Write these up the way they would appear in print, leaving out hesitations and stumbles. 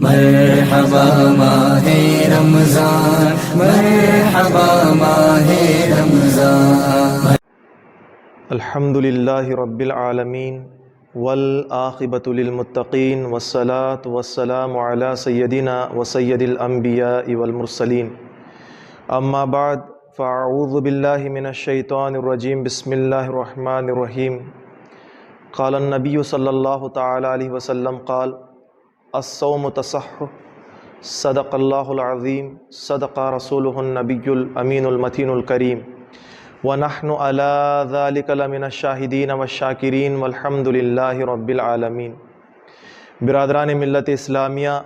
مرحبا ماہ رمضان، مرحبا ماہ رمضان۔ الحمدللہ رب العالمین والعاقبۃ للمتقین والصلاة والسلام علی سیدنا وسید الانبیاء والمرسلین، اما بعد فاعوذ باللہ من الشیطان الرجیم، بسم اللہ الرحمن الرحیم۔ قال النبی صلی اللہ تعالی علیہ وسلم قال الصوم تصحر، صدق اللہ العظیم، صدق رسولہ النبی الامین المتین الکریم، وَنَحْنُ عَلَى ذَلِكَ لَمِنَ الشَّاهِدِينَ وَالشَّاكِرِينَ وَالْحَمْدُ لِلَّهِ رَبِّ الْعَالَمِينَ۔ برادران ملت اسلامیہ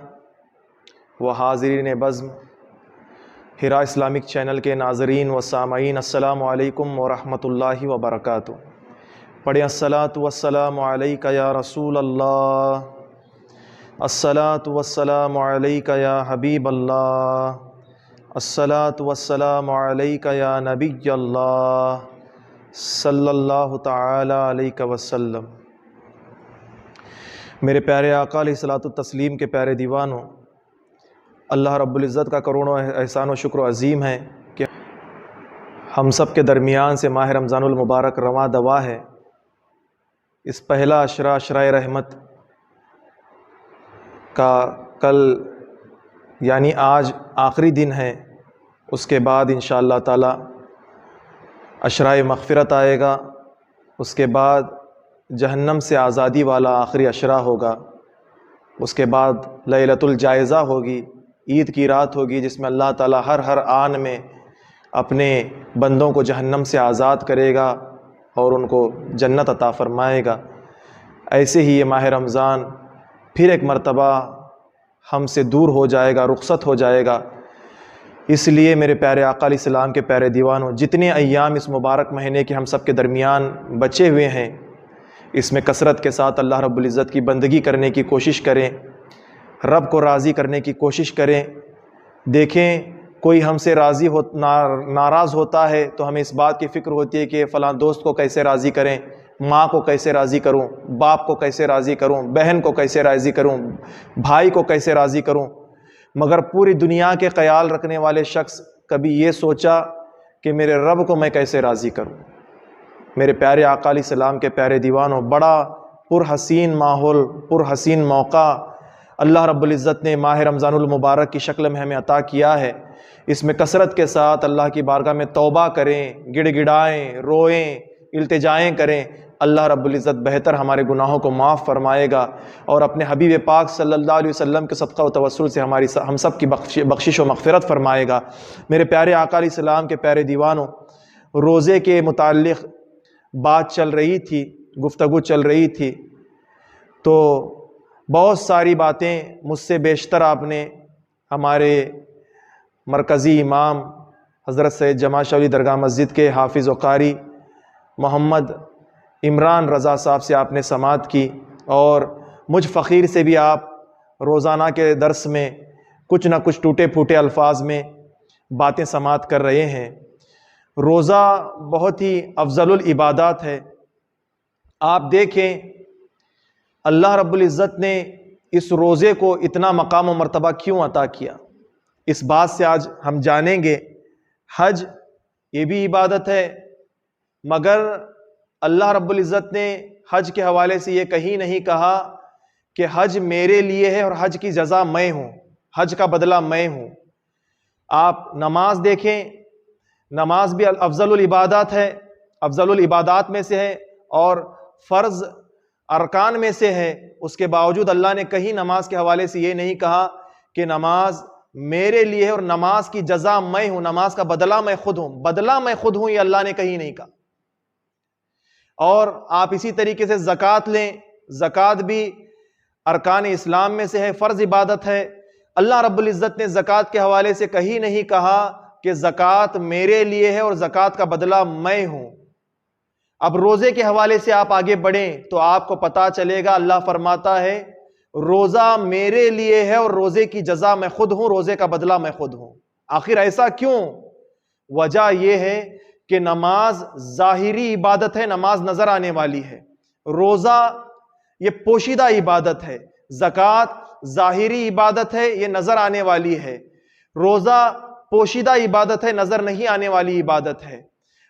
و حاضرین بزم، ہرا اسلامک چینل کے ناظرین و سامعین، السلام علیکم ورحمۃ اللہ وبرکاتہ۔ پڑھیں الصلاۃ والسلام علیک یا رسول اللہ، الصلاۃ والسلام علیک یا حبیب اللہ، الصلاۃ والسلام علیک یا نبی اللہ صلی اللہ تعالی علیہ وسلم۔ میرے پیارے آقا علیہ الصلاۃ والتسلیم کے پیارے دیوانوں، اللہ رب العزت کا کروڑوں احسان و شکر و عظیم ہے کہ ہم سب کے درمیان سے ماہ رمضان المبارک رواں دوا ہے۔ اس پہلا عشرۂ رحمت کا کل یعنی آج آخری دن ہے، اس کے بعد انشاءاللہ تعالی عشرۂ مغفرت آئے گا، اس کے بعد جہنم سے آزادی والا آخری عشرہ ہوگا، اس کے بعد لیلۃ الجائزہ ہوگی، عید کی رات ہوگی جس میں اللہ تعالی ہر آن میں اپنے بندوں کو جہنم سے آزاد کرے گا اور ان کو جنت عطا فرمائے گا۔ ایسے ہی یہ ماہ رمضان پھر ایک مرتبہ ہم سے دور ہو جائے گا، رخصت ہو جائے گا۔ اس لیے میرے پیارے آقا علیہ السلام کے پیارے دیوانوں، جتنے ایام اس مبارک مہینے کے ہم سب کے درمیان بچے ہوئے ہیں، اس میں کثرت کے ساتھ اللہ رب العزت کی بندگی کرنے کی کوشش کریں، رب کو راضی کرنے کی کوشش کریں۔ دیکھیں کوئی ہم سے ناراض ہوتا ہے تو ہمیں اس بات کی فکر ہوتی ہے کہ فلاں دوست کو کیسے راضی کریں، ماں کو کیسے راضی کروں، باپ کو کیسے راضی کروں، بہن کو کیسے راضی کروں، بھائی کو کیسے راضی کروں۔ مگر پوری دنیا کے خیال رکھنے والے شخص کبھی یہ سوچا کہ میرے رب کو میں کیسے راضی کروں۔ میرے پیارے آقا علیہ السلام کے پیارے دیوانوں، بڑا پرحسین ماحول، پرحسین موقع اللہ رب العزت نے ماہ رمضان المبارک کی شکل میں ہمیں عطا کیا ہے۔ اس میں کثرت کے ساتھ اللہ کی بارگاہ میں توبہ کریں، گڑ گڑائیں، روئیں، التجائیں کریں۔ اللہ رب العزت بہتر ہمارے گناہوں کو معاف فرمائے گا اور اپنے حبیب پاک صلی اللہ علیہ وسلم کے صدقہ و توسل سے ہم سب کی بخشش و مغفرت فرمائے گا۔ میرے پیارے آقا علیہ السلام کے پیارے دیوانوں، روزے کے متعلق بات چل رہی تھی، گفتگو چل رہی تھی، تو بہت ساری باتیں مجھ سے بیشتر آپ نے ہمارے مرکزی امام حضرت سید جماعت شاہ ولی درگاہ مسجد کے حافظ و قاری محمد عمران رضا صاحب سے آپ نے سماعت کی، اور مجھ فقیر سے بھی آپ روزانہ کے درس میں کچھ نہ کچھ ٹوٹے پھوٹے الفاظ میں باتیں سماعت کر رہے ہیں۔ روزہ بہت ہی افضل العبادات ہے۔ آپ دیکھیں اللہ رب العزت نے اس روزے کو اتنا مقام و مرتبہ کیوں عطا کیا، اس بات سے آج ہم جانیں گے۔ حج یہ بھی عبادت ہے، مگر اللہ رب العزت نے حج کے حوالے سے یہ کہیں نہیں کہا کہ حج میرے لیے ہے اور حج کی جزا میں ہوں، حج کا بدلہ میں ہوں۔ آپ نماز دیکھیں، نماز بھی افضل العبادات ہے، افضل العبادات میں سے ہے اور فرض ارکان میں سے ہے۔ اس کے باوجود اللہ نے کہیں نماز کے حوالے سے یہ نہیں کہا کہ نماز میرے لیے ہے اور نماز کی جزا میں ہوں، نماز کا بدلہ میں خود ہوں، بدلہ میں خود ہوں، یہ اللہ نے کہیں نہیں کہا۔ اور آپ اسی طریقے سے زکوٰۃ لیں، زکوٰۃ بھی ارکان اسلام میں سے ہے، فرض عبادت ہے۔ اللہ رب العزت نے زکوٰۃ کے حوالے سے کہیں نہیں کہا کہ زکوٰۃ میرے لیے ہے اور زکوٰۃ کا بدلہ میں ہوں۔ اب روزے کے حوالے سے آپ آگے بڑھیں تو آپ کو پتا چلے گا، اللہ فرماتا ہے روزہ میرے لیے ہے اور روزے کی جزا میں خود ہوں، روزے کا بدلہ میں خود ہوں۔ آخر ایسا کیوں؟ وجہ یہ ہے کہ نماز ظاہری عبادت ہے، نماز نظر آنے والی ہے، روزہ یہ پوشیدہ عبادت ہے، زکوٰۃ ظاہری عبادت ہے، یہ نظر آنے والی ہے. روزہ پوشیدہ عبادت ہے، نظر نہیں آنے والی عبادت ہے.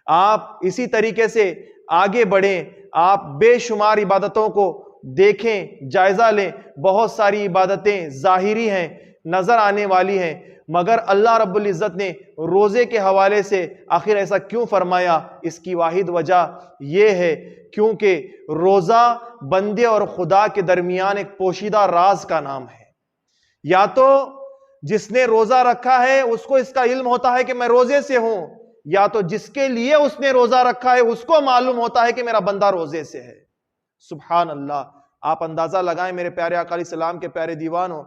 آپ اسی طریقے سے آگے بڑھیں، آپ بے شمار عبادتوں کو دیکھیں، جائزہ لیں. بہت ساری عبادتیں ظاہری ہیں، نظر آنے والی ہیں، مگر اللہ رب العزت نے روزے کے حوالے سے آخر ایسا کیوں فرمایا؟ اس کی واحد وجہ یہ ہے کیونکہ روزہ بندے اور خدا کے درمیان ایک پوشیدہ راز کا نام ہے. یا تو جس نے روزہ رکھا ہے اس کو اس کا علم ہوتا ہے کہ میں روزے سے ہوں، یا تو جس کے لیے اس نے روزہ رکھا ہے اس کو معلوم ہوتا ہے کہ میرا بندہ روزے سے ہے. سبحان اللہ. آپ اندازہ لگائیں میرے پیارے آقا علیہ السلام کے پیارے دیوانوں،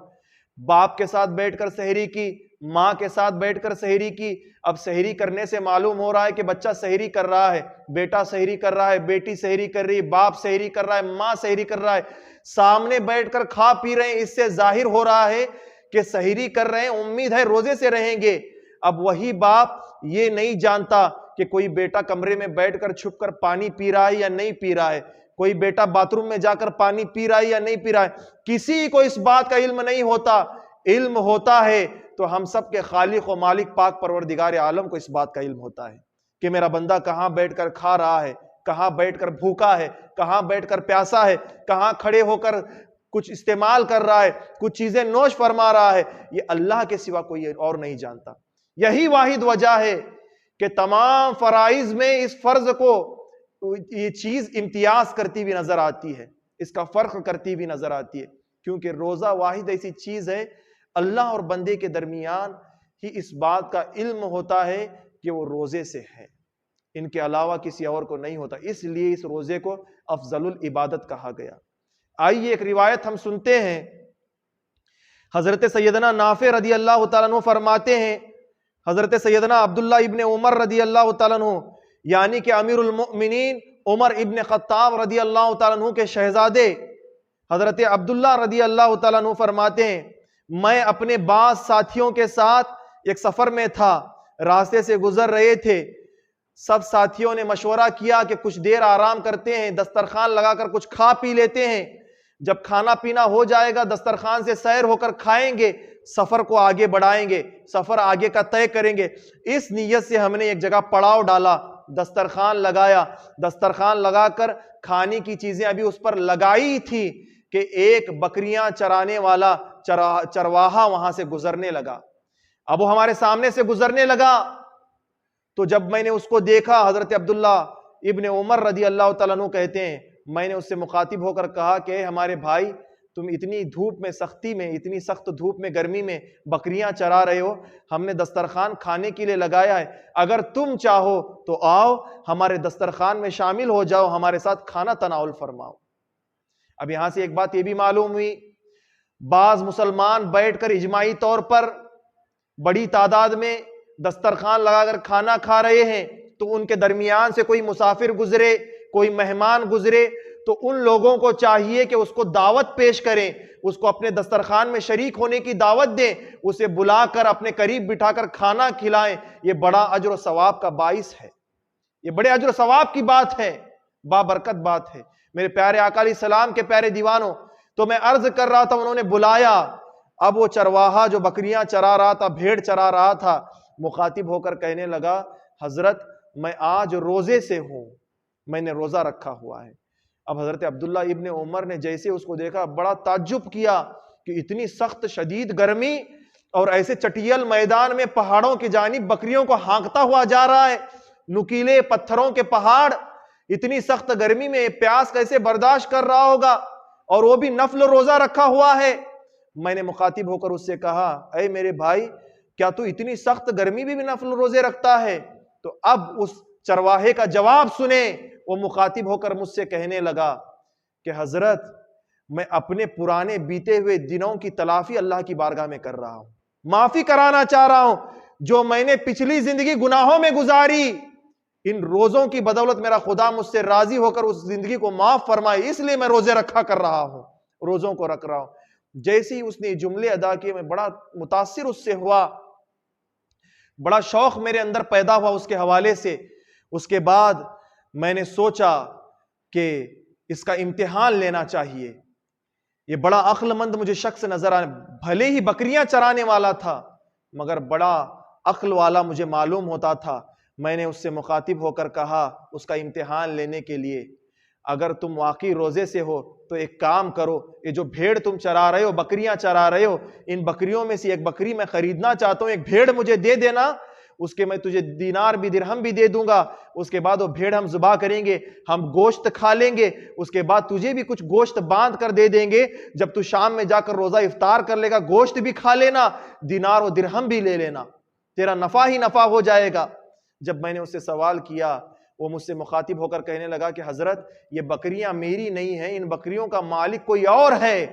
باپ کے ساتھ بیٹھ کر سحری کی، ماں کے ساتھ بیٹھ کر سحری کی. اب سحری کرنے سے معلوم ہو رہا ہے کہ بچہ سحری کر رہا ہے، بیٹا سحری کر رہا ہے، بیٹی سحری کر رہی ہے، باپ سحری کر رہا ہے، ماں سحری کر رہا ہے، سامنے بیٹھ کر کھا پی رہے ہیں. اس سے ظاہر ہو رہا ہے کہ سحری کر رہے ہیں، امید ہے روزے سے رہیں گے. اب وہی باپ یہ نہیں جانتا کہ کوئی بیٹا کمرے میں بیٹھ کر چھپ کر پانی پی رہا ہے یا نہیں پی رہا ہے، کوئی بیٹا باتھ روم میں جا کر پانی پی رہا ہے یا نہیں پی رہا ہے. کسی کو اس بات کا علم نہیں ہوتا. علم ہوتا ہے تو ہم سب کے خالق و مالک پاک پروردگار عالم کو اس بات کا علم ہوتا ہے کہ میرا بندہ کہاں بیٹھ کر کھا رہا ہے، کہاں بیٹھ کر بھوکا ہے، کہاں بیٹھ کر پیاسا ہے، کہاں کھڑے ہو کر کچھ استعمال کر رہا ہے، کچھ چیزیں نوش فرما رہا ہے. یہ اللہ کے سوا کوئی اور نہیں جانتا. یہی واحد وجہ ہے کہ تمام فرائض میں اس فرض کو یہ چیز امتیاز کرتی ہوئی نظر آتی ہے، اس کا فرق کرتی ہوئی نظر آتی ہے، کیونکہ روزہ واحد ایسی چیز ہے اللہ اور بندے کے درمیان ہی اس بات کا علم ہوتا ہے کہ وہ روزے سے ہے، ان کے علاوہ کسی اور کو نہیں ہوتا. اس لیے اس روزے کو افضل العبادت کہا گیا. آئیے ایک روایت ہم سنتے ہیں. حضرت سیدنا نافع رضی اللہ تعالیٰ عنہ فرماتے ہیں، حضرت سیدنا عبداللہ ابن عمر رضی اللہ تعالیٰ عنہ یعنی کہ امیر المؤمنین عمر ابن خطاب رضی اللہ تعالیٰ عنہ کے شہزادے حضرت عبداللہ رضی اللہ تعالیٰ عنہ فرماتے ہیں، میں اپنے بعض ساتھیوں کے ساتھ ایک سفر میں تھا، راستے سے گزر رہے تھے. سب ساتھیوں نے مشورہ کیا کہ کچھ دیر آرام کرتے ہیں، دسترخوان لگا کر کچھ کھا پی لیتے ہیں. جب کھانا پینا ہو جائے گا دسترخوان سے سیر ہو کر کھائیں گے، سفر کو آگے بڑھائیں گے، سفر آگے کا طے کریں گے. اس نیت سے ہم نے ایک جگہ پڑاؤ ڈالا، دسترخوان لگایا. دسترخوان لگا کر کھانے کی چیزیں ابھی اس پر لگائی تھی کہ ایک بکریاں چرانے والا چرواہا وہاں سے گزرنے لگا. اب وہ ہمارے سامنے سے گزرنے لگا تو جب میں نے اس کو دیکھا، حضرت عبداللہ ابن عمر رضی اللہ تعالیٰ عنہ کہتے ہیں، میں نے اس سے مخاطب ہو کر کہا کہ ہمارے بھائی، تم اتنی دھوپ میں، سختی میں، اتنی سخت دھوپ میں، گرمی میں بکریاں چرا رہے ہو، ہم نے دسترخوان کھانے کے لیے لگایا ہے، اگر تم چاہو تو آؤ ہمارے دسترخوان میں شامل ہو جاؤ، ہمارے ساتھ کھانا تناول فرماؤ. اب یہاں سے ایک بات یہ بھی معلوم ہوئی، بعض مسلمان بیٹھ کر اجماعی طور پر بڑی تعداد میں دسترخوان لگا کر کھانا کھا رہے ہیں، تو ان کے درمیان سے کوئی مسافر گزرے، کوئی مہمان گزرے تو ان لوگوں کو چاہیے کہ اس کو دعوت پیش کریں، اس کو اپنے دسترخوان میں شریک ہونے کی دعوت دیں، اسے بلا کر اپنے قریب بٹھا کر کھانا کھلائیں. یہ بڑا اجر و ثواب کا باعث ہے، یہ بڑے اجر و ثواب کی بات ہے، بابرکت بات ہے. میرے پیارے آقا علیہ السلام کے پیارے دیوانوں، تو میں عرض کر رہا تھا، انہوں نے بلایا. اب وہ چرواہا جو بکریاں چرا رہا تھا، بھیڑ چرا رہا تھا، مخاطب ہو کر کہنے لگا، حضرت میں آج روزے سے ہوں، میں نے روزہ رکھا ہوا ہے. اب حضرت عبداللہ ابن عمر نے جیسے اس کو دیکھا بڑا تعجب کیا کہ اتنی سخت شدید گرمی اور ایسے چٹیل میدان میں پہاڑوں کی جانب بکریوں کو ہانکتا ہوا جا رہا ہے، نکیلے پتھروں کے پہاڑ، اتنی سخت گرمی میں پیاس کیسے برداشت کر رہا ہوگا، اور وہ بھی نفل روزہ رکھا ہوا ہے. میں نے مخاطب ہو کر اس سے کہا، اے میرے بھائی، کیا تو اتنی سخت گرمی میں بھی نفل روزے رکھتا ہے؟ تو اب اس چرواہے کا جواب سنیں. وہ مخاطب ہو کر مجھ سے کہنے لگا کہ حضرت میں اپنے پرانے بیتے ہوئے دنوں کی تلافی اللہ کی بارگاہ میں کر رہا ہوں، معافی کرانا چاہ رہا ہوں. جو میں نے پچھلی زندگی گناہوں میں گزاری، ان روزوں کی بدولت میرا خدا مجھ سے راضی ہو کر اس زندگی کو معاف فرمائے، اس لیے میں روزے رکھا کر رہا ہوں، روزوں کو رکھ رہا ہوں. جیسے ہی اس نے جملے ادا کیے میں بڑا متاثر اس سے ہوا، بڑا شوق میرے اندر پیدا ہوا اس کے حوالے سے. اس کے بعد میں نے سوچا کہ اس کا امتحان لینا چاہیے. یہ بڑا عقل مند مجھے شخص نظر آنے، بھلے ہی بکریاں چرانے والا تھا مگر بڑا عقل والا مجھے معلوم ہوتا تھا۔ میں نے اس سے مخاطب ہو کر کہا اس کا امتحان لینے کے لیے، اگر تم واقعی روزے سے ہو تو ایک کام کرو، یہ جو بھیڑ تم چرا رہے ہو، بکریاں چرا رہے ہو، ان بکریوں میں سے ایک بکری میں خریدنا چاہتا ہوں، ایک بھیڑ مجھے دے دینا، اس کے میں تجھے دینار بھی درہم بھی دے دوں گا، اس کے بعد وہ بھیڑ ہم ذبح کریں گے، ہم گوشت کھا لیں گے، اس کے بعد تجھے بھی کچھ گوشت باندھ کر دے دیں گے، جب تو شام میں جا کر روزہ افطار کر لے گا گوشت بھی کھا لینا، دینار و درہم بھی لے لینا، تیرا نفع ہی نفع ہو جائے گا۔ جب میں نے اس سے سوال کیا، وہ مجھ سے مخاطب ہو کر کہنے لگا کہ حضرت یہ بکریاں میری نہیں ہیں، ان بکریوں کا مالک کوئی اور ہے،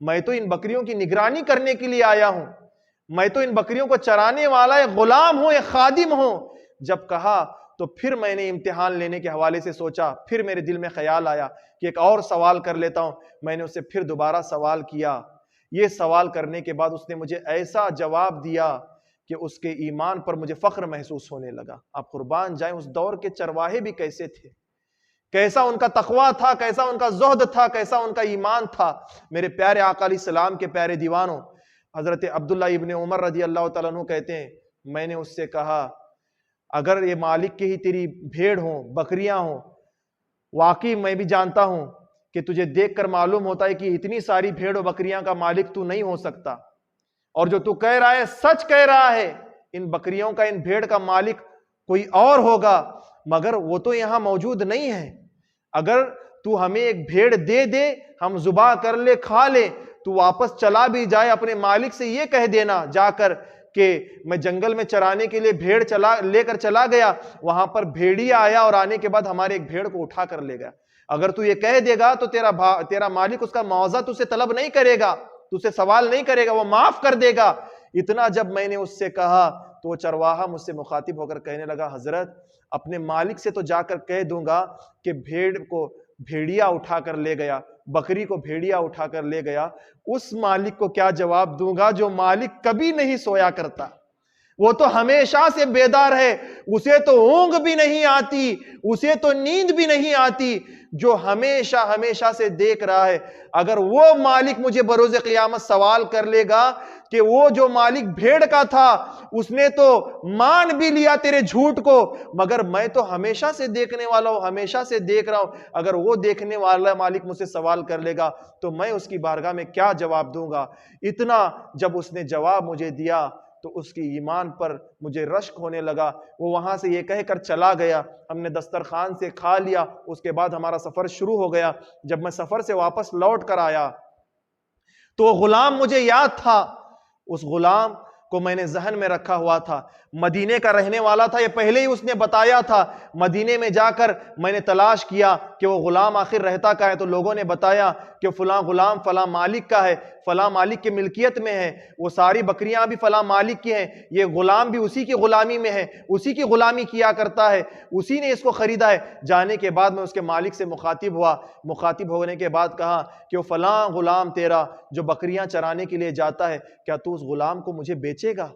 میں تو ان بکریوں کی نگرانی کرنے کے لیے آیا ہوں، میں تو ان بکریوں کو چرانے والا ایک غلام ہوں، ایک خادم ہوں۔ جب کہا تو پھر میں نے امتحان لینے کے حوالے سے سوچا، پھر میرے دل میں خیال آیا کہ ایک اور سوال کر لیتا ہوں۔ میں نے اس سے پھر دوبارہ سوال کیا، یہ سوال کرنے کے بعد اس نے مجھے ایسا جواب دیا کہ اس کے ایمان پر مجھے فخر محسوس ہونے لگا۔ آپ قربان جائیں اس دور کے چرواہے بھی کیسے تھے، کیسا ان کا تقوی تھا، کیسا ان کا زہد تھا، کیسا ان کا ایمان تھا۔ میرے پیارے آقا علیہ السلام کے پیارے دیوانوں، حضرت عبداللہ ابن عمر رضی اللہ تعالیٰ عنہ کہتے ہیں، میں نے اس سے کہا اگر یہ مالک کی ہی تیری بھیڑ ہوں، بکریاں ہوں، واقعی میں بھی جانتا ہوں کہ تجھے دیکھ کر معلوم ہوتا ہے کہ اتنی ساری بھیڑ و بکریاں کا مالک تو نہیں ہو سکتا، اور جو تو کہہ رہا ہے سچ کہہ رہا ہے، ان بکریوں کا ان بھیڑ کا مالک کوئی اور ہوگا، مگر وہ تو یہاں موجود نہیں ہے۔ اگر تو ہمیں ایک بھیڑ دے دے، ہم ذبح کر لے کھا لے، تو واپس چلا بھی جائے اپنے مالک سے یہ کہہ دینا جا کر کہ میں جنگل میں چرانے کے لیے بھیڑ لے کر چلا گیا، وہاں پر بھیڑیا آیا اور آنے کے بعد ہمارے ایک بھیڑ کو اٹھا کر لے گیا۔ اگر تو یہ کہہ دے گا تو تیرا مالک اس کا معاوضہ تجھ سے طلب نہیں کرے گا، تجھ سے سوال نہیں کرے گا، وہ معاف کر دے گا۔ اتنا جب میں نے اس سے کہا تو وہ چرواہا مجھ سے مخاطب ہو کر کہنے لگا، حضرت اپنے مالک سے تو جا کر کہہ دوں گا کہ بھیڑ کو بھیڑیا اٹھا کر لے گیا، بکری کو بھیڑیا اٹھا کر لے گیا، اس مالک کو کیا جواب دوں گا جو مالک کبھی نہیں سویا کرتا، وہ تو ہمیشہ سے بیدار ہے، اسے تو اونگ بھی نہیں آتی، اسے تو نیند بھی نہیں آتی، جو ہمیشہ سے دیکھ رہا ہے۔ اگر وہ مالک مجھے بروز قیامت سوال کر لے گا کہ وہ جو مالک بھیڑ کا تھا اس نے تو مان بھی لیا تیرے جھوٹ کو، مگر میں تو ہمیشہ سے دیکھنے والا ہوں، ہمیشہ سے دیکھ رہا ہوں، اگر وہ دیکھنے والا مالک مجھ سے سوال کر لے گا تو میں اس کی بارگاہ میں کیا جواب دوں گا؟ اتنا جب اس نے جواب مجھے دیا تو اس کی ایمان پر مجھے رشک ہونے لگا۔ وہ وہاں سے یہ کہہ کر چلا گیا، ہم نے دسترخوان سے کھا لیا، اس کے بعد ہمارا سفر شروع ہو گیا۔ جب میں سفر سے واپس لوٹ کر آیا تو وہ غلام مجھے یاد تھا، اس غلام کو میں نے ذہن میں رکھا ہوا تھا، مدینے کا رہنے والا تھا، یہ پہلے ہی اس نے بتایا تھا۔ مدینے میں جا کر میں نے تلاش کیا کہ وہ غلام آخر رہتا کہاں ہے، تو لوگوں نے بتایا کہ فلاں غلام فلاں مالک کا ہے، فلاں مالک کے ملکیت میں ہے، وہ ساری بکریاں بھی فلاں مالک کی ہیں، یہ غلام بھی اسی کی غلامی میں ہے، اسی کی غلامی کیا کرتا ہے، اسی نے اس کو خریدا ہے۔ جانے کے بعد میں اس کے مالک سے مخاطب ہوا، مخاطب ہونے کے بعد کہا کہ وہ فلاں غلام تیرا جو بکریاں چرانے کے لیے جاتا ہے، کیا تو اس غلام کو مجھے بیچے گا؟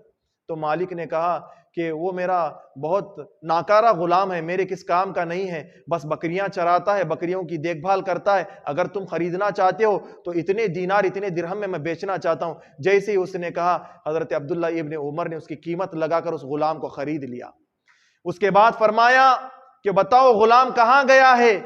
تو مالک نے کہا کہ وہ میرا بہت ناکارہ غلام ہے، میرے کس کام کا نہیں ہے، بس بکریاں چراتا ہے، بکریوں کی دیکھ بھال کرتا ہے، اگر تم خریدنا چاہتے ہو تو اتنے دینار اتنے درہم میں بیچنا چاہتا ہوں۔ جیسے ہی اس نے کہا، حضرت عبداللہ ابن عمر نے اس کی قیمت لگا کر اس غلام کو خرید لیا۔ اس کے بعد فرمایا کہ بتاؤ غلام کہاں گیا ہے؟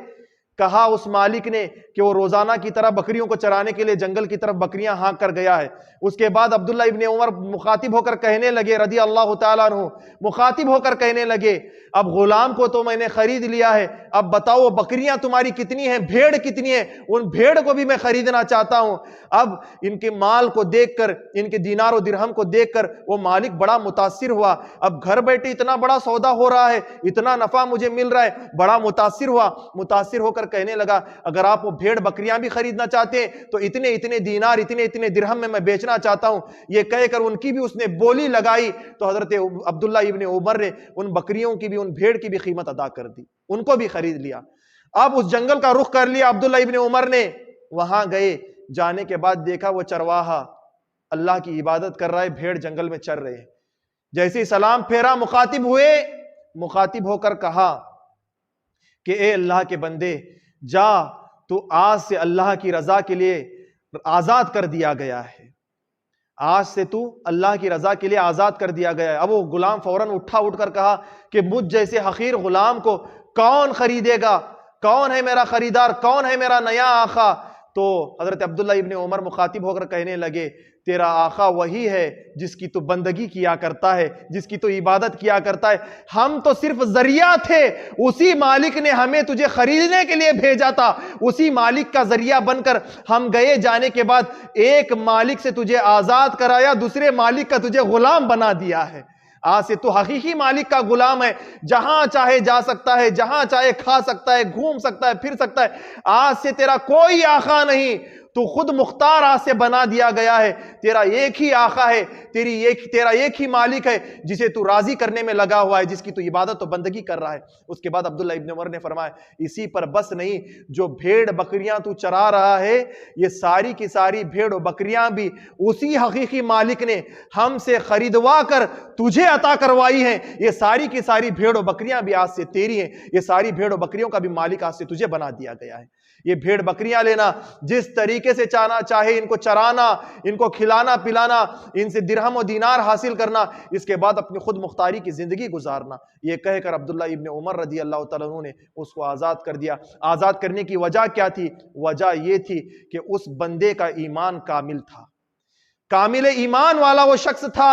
کہا اس مالک نے کہ وہ روزانہ کی طرح بکریوں کو چرانے کے لیے جنگل کی طرف بکریاں ہانک کر گیا ہے۔ اس کے بعد عبداللہ ابن عمر مخاطب ہو کر کہنے لگے رضی اللہ تعالیٰ عنہ، مخاطب ہو کر کہنے لگے، اب غلام کو تو میں نے خرید لیا ہے، اب بتاؤ وہ بکریاں تمہاری کتنی ہیں، بھیڑ کتنی ہیں؟ ان بھیڑ کو بھی میں خریدنا چاہتا ہوں۔ اب ان کے مال کو دیکھ کر، ان کے دینار و درہم کو دیکھ کر وہ مالک بڑا متاثر ہوا، اب گھر بیٹھے اتنا بڑا سودا ہو رہا ہے، اتنا نفع مجھے مل رہا ہے، بڑا متاثر ہوا۔ متاثر ہو کر کہنے لگا، اگر آپ وہ بھیڑ بکریاں بھی خریدنا چاہتے ہیں تو اتنے اتنے دینار اتنے اتنے درہم میں بیچنا چاہتا ہوں۔ یہ کہہ کر ان کی بھی اس نے بولی لگائی، تو حضرت عبداللہ ابن عمر نے ان بکریوں کی بھی، ان بھیڑ کی بھی قیمت ادا کر دی، ان کو بھی خرید لیا۔ اب اس جنگل کا رخ کر لیا عبداللہ ابن عمر نے، وہاں گئے، جانے کے بعد دیکھا وہ چرواہا اللہ کی عبادت کر رہا ہے، بھیڑ جنگل میں چر رہے ہیں۔ جیسے ہی سلام پھیرا، مخاطب ہوئے، مخاطب ہو کر کہا کہ اے اللہ کے بندے، جا تو آج سے اللہ کی رضا کے لیے آزاد کر دیا گیا ہے، آج سے تو اللہ کی رضا کے لیے آزاد کر دیا گیا ہے۔ اب وہ غلام فوراً اٹھ کر کہا کہ مجھ جیسے حقیر غلام کو کون خریدے گا، کون ہے میرا خریدار، کون ہے میرا نیا آقا؟ تو حضرت عبداللہ ابن عمر مخاطب ہو کر کہنے لگے تیرا آقا وہی ہے جس کی تو بندگی کیا کرتا ہے، جس کی تو عبادت کیا کرتا ہے، ہم تو صرف ذریعہ تھے، اسی مالک نے ہمیں تجھے خریدنے کے لیے بھیجا تھا، اسی مالک کا ذریعہ بن کر ہم گئے، جانے کے بعد ایک مالک سے تجھے آزاد کرایا، دوسرے مالک کا تجھے غلام بنا دیا ہے۔ آج سے تو حقیقی مالک کا غلام ہے، جہاں چاہے جا سکتا ہے، جہاں چاہے کھا سکتا ہے، گھوم سکتا ہے، پھر سکتا ہے۔ آج سے تیرا کوئی آقا نہیں، تو خود مختار آج سے بنا دیا گیا ہے، تیرا ایک ہی آقا ہے، تیرا ایک ہی مالک ہے جسے تو راضی کرنے میں لگا ہوا ہے، جس کی تو عبادت و بندگی کر رہا ہے۔ اس کے بعد عبداللہ ابن عمر نے فرمایا اسی پر بس نہیں، جو بھیڑ بکریاں تو چرا رہا ہے، یہ ساری کی ساری بھیڑ و بکریاں بھی اسی حقیقی مالک نے ہم سے خریدوا کر تجھے عطا کروائی ہیں، یہ ساری کی ساری بھیڑ و بکریاں بھی آج سے تیری ہیں، یہ ساری بھیڑ و بکریوں کا بھی مالک آج سے تجھے بنا دیا گیا ہے۔ یہ بھیڑ بکریاں لینا، جس طریقے سے چاہے ان کو چرانا، ان کو کھلانا پلانا، ان سے درہم و دینار حاصل کرنا، اس کے بعد اپنی خود مختاری کی زندگی گزارنا۔ یہ کہہ کر عبداللہ ابن عمر رضی اللہ تعالیٰ عنہ نے اس کو آزاد کر دیا۔ آزاد کرنے کی وجہ کیا تھی؟ وجہ یہ تھی کہ اس بندے کا ایمان کامل تھا، کامل ایمان والا وہ شخص تھا،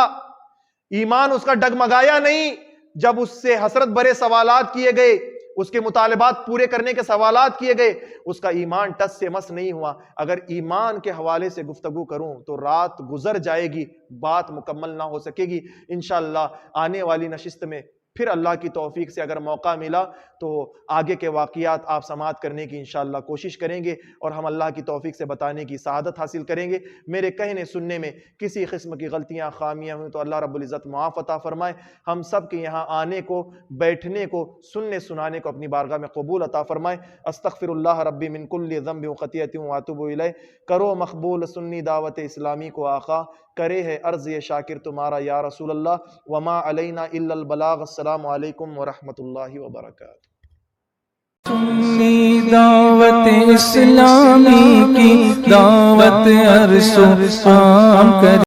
ایمان اس کا ڈگمگایا نہیں۔ جب اس سے حسرت بھرے سوالات کیے گئے، اس کے مطالبات پورے کرنے کے سوالات کیے گئے، اس کا ایمان ٹس سے مس نہیں ہوا۔ اگر ایمان کے حوالے سے گفتگو کروں تو رات گزر جائے گی، بات مکمل نہ ہو سکے گی۔ انشاءاللہ آنے والی نشست میں پھر اللہ کی توفیق سے اگر موقع ملا تو آگے کے واقعات آپ سماعت کرنے کی انشاءاللہ کوشش کریں گے، اور ہم اللہ کی توفیق سے بتانے کی سعادت حاصل کریں گے۔ میرے کہنے سننے میں کسی قسم کی غلطیاں خامیاں ہوئیں تو اللہ رب العزت معاف عطا فرمائے۔ ہم سب کے یہاں آنے کو، بیٹھنے کو، سننے سنانے کو اپنی بارگاہ میں قبول عطا فرمائے۔ استغفر اللہ ربی من کل ذنب و خطیئۃ واتوب الیہ۔ کرو مقبول سنی دعوت اسلامی کو آقا، کرے ہے عرض یہ شاکر تمہارا یا رسول اللہ، وما علینا الا البلاغ۔ السلام علیکم ورحمۃ اللہ وبرکاتہ۔ سنی دعوت اسلامی کی دعوت عرش و عام